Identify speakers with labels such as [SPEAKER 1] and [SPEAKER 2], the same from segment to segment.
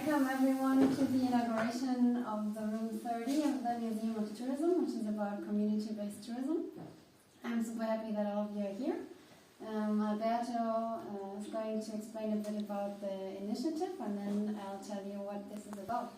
[SPEAKER 1] Welcome everyone to the inauguration of the room 30 of the Museum of Tourism, which is about community-based tourism. I'm super happy that all of you are here. Alberto is going to explain a bit about the initiative, and then I'll tell you what this is about.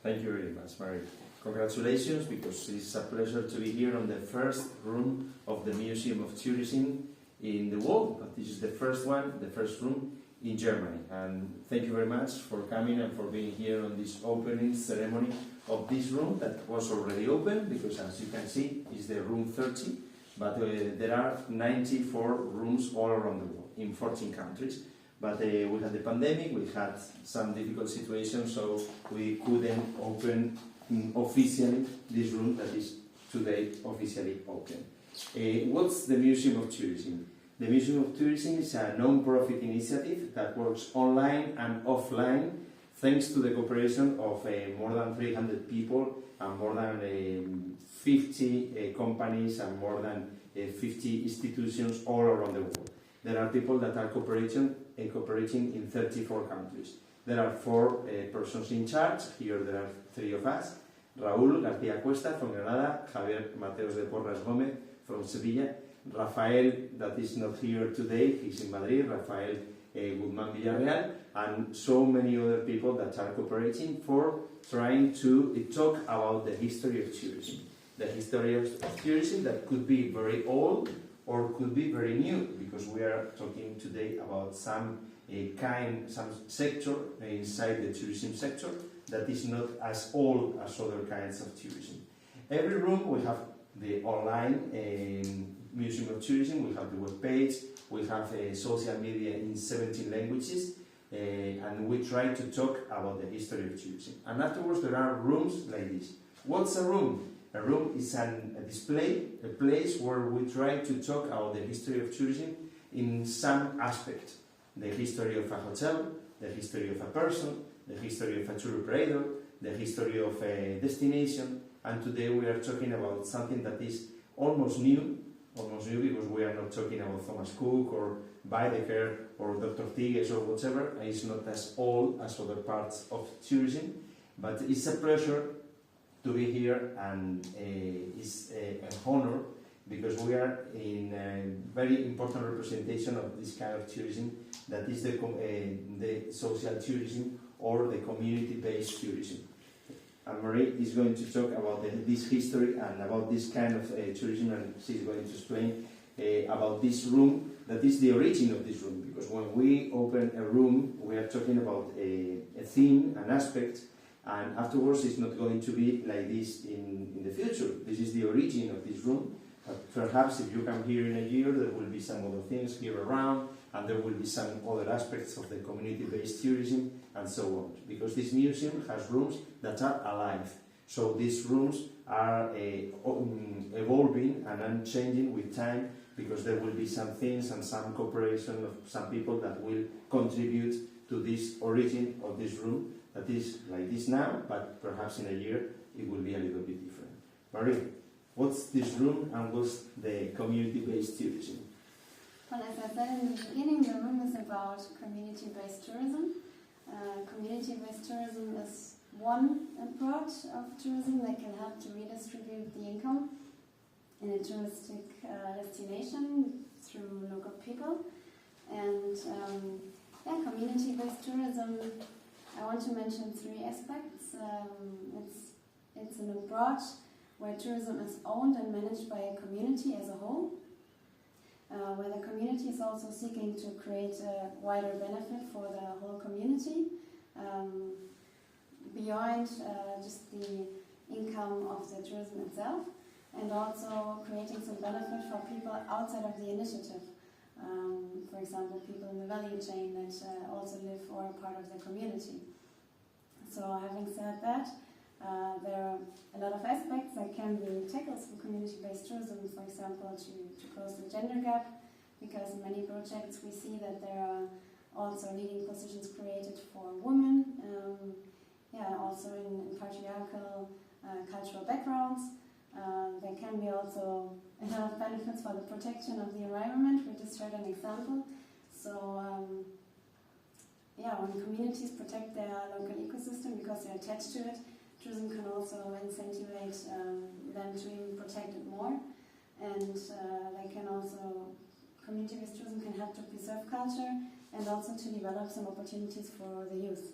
[SPEAKER 2] Thank you very much, Mary. Congratulations, because it's a pleasure to be here on the first room of the Museum of Tourism in the world. But this is the first one, the first room in Germany. And thank you very much for coming and for being here on this opening ceremony of this room that was already open, because as you can see, it's the room 30, but there are 94 rooms all around the world in 14 countries. But we had the pandemic, we had some difficult situations, so we couldn't open officially this room that is today officially open. What's the Museum of Tourism? The Museum of Tourism is a non-profit initiative that works online and offline, thanks to the cooperation of more than 300 people and more than 50 companies and more than 50 institutions all around the world. There are people that are cooperating in 34 countries. There are 4 persons in charge. Here there are 3 of us. Raúl García Cuesta from Granada, Javier Mateos de Porras Gómez from Sevilla, Rafael, that is not here today, he's in Madrid, Rafael Guzmán Villarreal, and so many other people that are cooperating for trying to talk about the history of tourism. The history of tourism that could be very old or could be very new, because we are talking today about some sector inside the tourism sector that is not as old as other kinds of tourism. Every room we have the online Museum of Tourism, we have the web page, we have social media in 17 languages, and we try to talk about the history of tourism. And afterwards there are rooms like this. What's a room? A room is a display, a place where we try to talk about the history of tourism in some aspect. The history of a hotel, the history of a person, the history of a tour operator, the history of a destination, and today we are talking about something that is almost new because we are not talking about Thomas Cook or Baedeker or Dr. Tigges or whatever. It's not as old as other parts of tourism, but it's a pleasure to be here, and it's an honor because we are in a very important representation of this kind of tourism, that is the social tourism or the community-based tourism. And Marie is going to talk about this history and about this kind of tourism, and she's going to explain about this room, that is the origin of this room, because when we open a room, we are talking about a theme, an aspect, and afterwards it's not going to be like this in the future. This is the origin of this room. Perhaps if you come here in a year, there will be some other things here around, and there will be some other aspects of the community-based tourism, and so on. Because this museum has rooms that are alive. So these rooms are evolving and unchanging with time, because there will be some things and some cooperation of some people that will contribute to this origin of this room that is like this now, but perhaps in a year it will be a little bit different. Marie, what's this room and what's the community-based tourism?
[SPEAKER 1] Well, as I said in the beginning, the room is about community-based tourism. Community-based tourism is one approach of tourism that can help to redistribute the income in a touristic destination through local people. And community-based tourism, I want to mention 3 aspects. It's an approach where tourism is owned and managed by a community as a whole, where the community is also seeking to create a wider benefit for the whole community, beyond just the income of the tourism itself, and also creating some benefit for people outside of the initiative. For example, people in the value chain that also live or are part of the community. So having said that, there are a lot of aspects that can be tackled through community-based tourism, for example, to close the gender gap, because in many projects we see that there are also leading positions created for women, also in patriarchal cultural backgrounds. There can be also a lot of benefits for the protection of the environment. We just heard an example. So when communities protect their local ecosystem because they're attached to it, tourism can also incentivize them to even protect it more. And they can also, community-based tourism can help to preserve culture and also to develop some opportunities for the youth.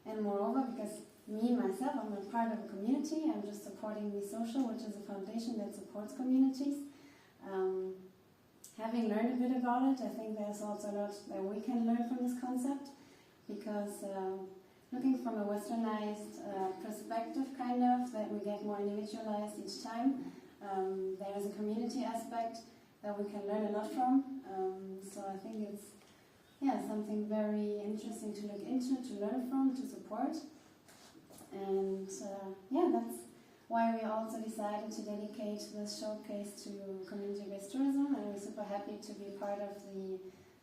[SPEAKER 1] And moreover, because me, myself, I'm not part of a community, I'm just supporting the Social, which is a foundation that supports communities. Having learned a bit about it, I think there's also a lot that we can learn from this concept, because looking from a westernized perspective, kind of, that we get more individualized each time, there is a community aspect that we can learn a lot from. So I think it's something very interesting to look into, to learn from, to support. And that's why we also decided to dedicate this showcase to community-based tourism, and we're super happy to be part of the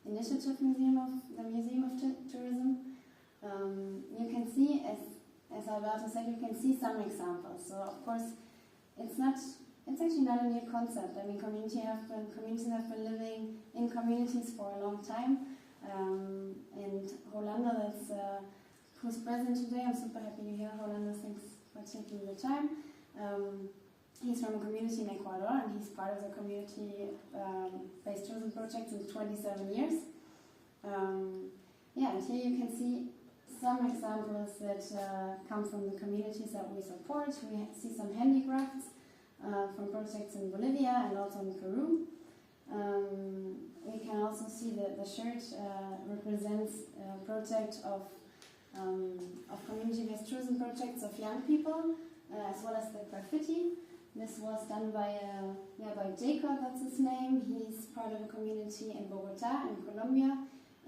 [SPEAKER 1] initiative Museum of Tourism. You can see, as Alberto said, you can see some examples. So of course, it's actually not a new concept. I mean, communities have been living in communities for a long time. And Rolando, who's present today, I'm super happy to hear Rolando. Thanks for taking the time. He's from a community in Ecuador, and he's part of the community-based tourism project in 27 years. And here you can see some examples that come from the communities that we support. We see some handicrafts from projects in Bolivia and also in Peru. We can also see that the shirt represents a project of community-based tourism projects of young people, as well as the graffiti. This was done by Jacob, that's his name. He's part of a community in Bogota, in Colombia,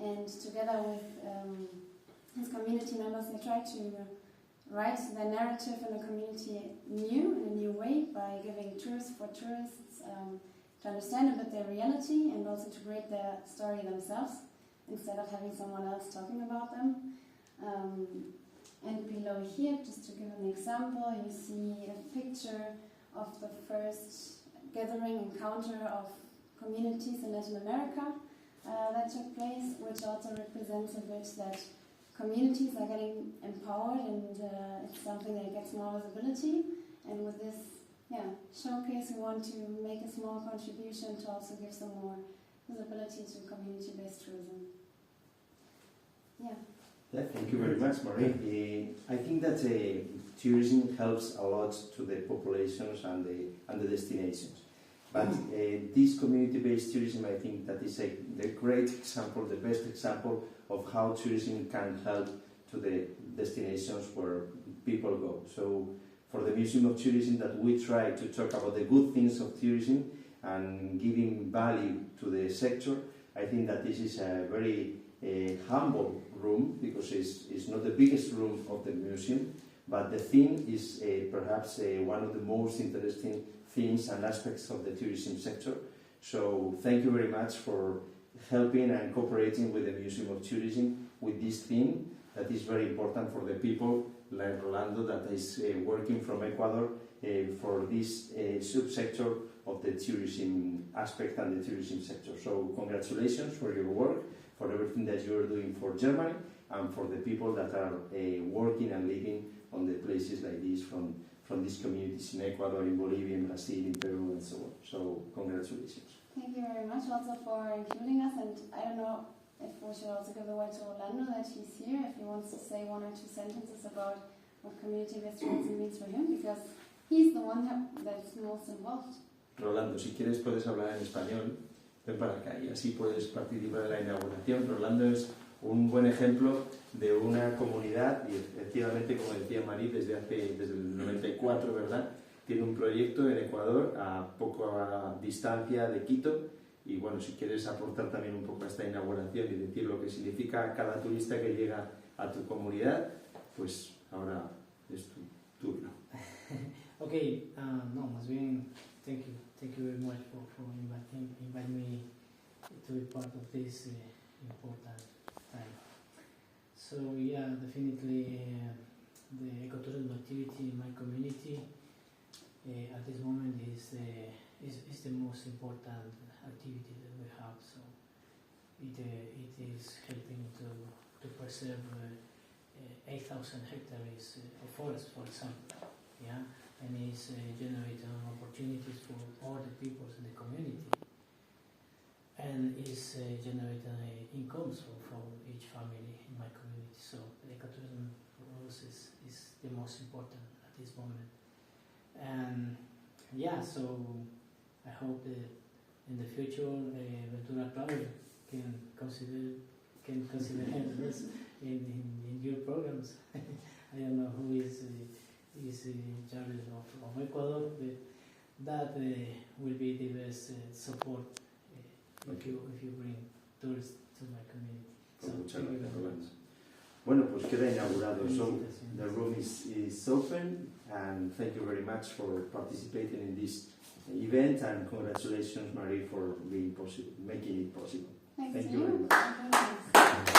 [SPEAKER 1] and together with his community members, they try to write their narrative in the community in a new way, by giving tours for tourists to understand a bit their reality and also to create their story themselves instead of having someone else talking about them. And below here, just to give an example, you see a picture of the first gathering encounter of communities in Latin America that took place, which also represents a bit that communities are getting empowered, and it's something that gets more visibility. And with this showcase, we want to make a small contribution to also give some more visibility to community-based tourism.
[SPEAKER 2] Thank you very much, Marie. I think that tourism helps a lot to the populations and the destinations. But this community-based tourism, I think that is the great example, the best example of how tourism can help to the destinations where people go. So for the Museum of Tourism, that we try to talk about the good things of tourism and giving value to the sector, I think that this is a very humble room, because it's not the biggest room of the museum, but the theme is perhaps one of the most interesting themes and aspects of the tourism sector. So thank you very much for helping and cooperating with the Museum of Tourism with this theme that is very important for the people like Rolando that is working from Ecuador for this subsector of the tourism aspect and the tourism sector. So congratulations for your work, for everything that you are doing for Germany, and for the people that are working and living on the places like this from these communities in Ecuador, in Bolivia, in Brazil, in Peru, and so on. So congratulations.
[SPEAKER 1] Thank you very much also for including us, and I don't know if we should also give the word to Rolando that he's here, if he wants to say one or two sentences about what community-based tourism means for him, because he's the one that's most involved.
[SPEAKER 2] Rolando, si quieres puedes hablar en español, ven para acá y así puedes participar en la inauguración. Rolando es un buen ejemplo de una comunidad y efectivamente, como decía Marí, desde el 94, ¿verdad? Tiene un proyecto en Ecuador a poca distancia de Quito, y bueno, si quieres aportar también un poco a esta inauguración y decir lo que significa cada turista que llega a tu comunidad, pues ahora es tu turno.
[SPEAKER 3] Okay, no, más bien, thank you very much for inviting me to be part of this important time. So yeah, definitely the ecotourism activity in my community at this moment is the most important activity that we have. So it is helping to to preserve 8,000 hectares of forest, for example. Yeah, and it's generating opportunities for all the people in the community, and it's generating incomes for each family in my community. So ecotourism for us is the most important at this moment. And yeah, so I hope that in the future Ventura Travel can consider us in your programs. I don't know who is in charge of Ecuador, but that will be the best support if you bring tourists to my community. So thank you very much.
[SPEAKER 2] Bueno, pues queda inaugurado. So the room is open, and thank you very much for participating in this event, and congratulations, Marie, for making it possible.
[SPEAKER 1] Thank
[SPEAKER 2] Thank
[SPEAKER 1] you
[SPEAKER 2] you very much.
[SPEAKER 1] very much.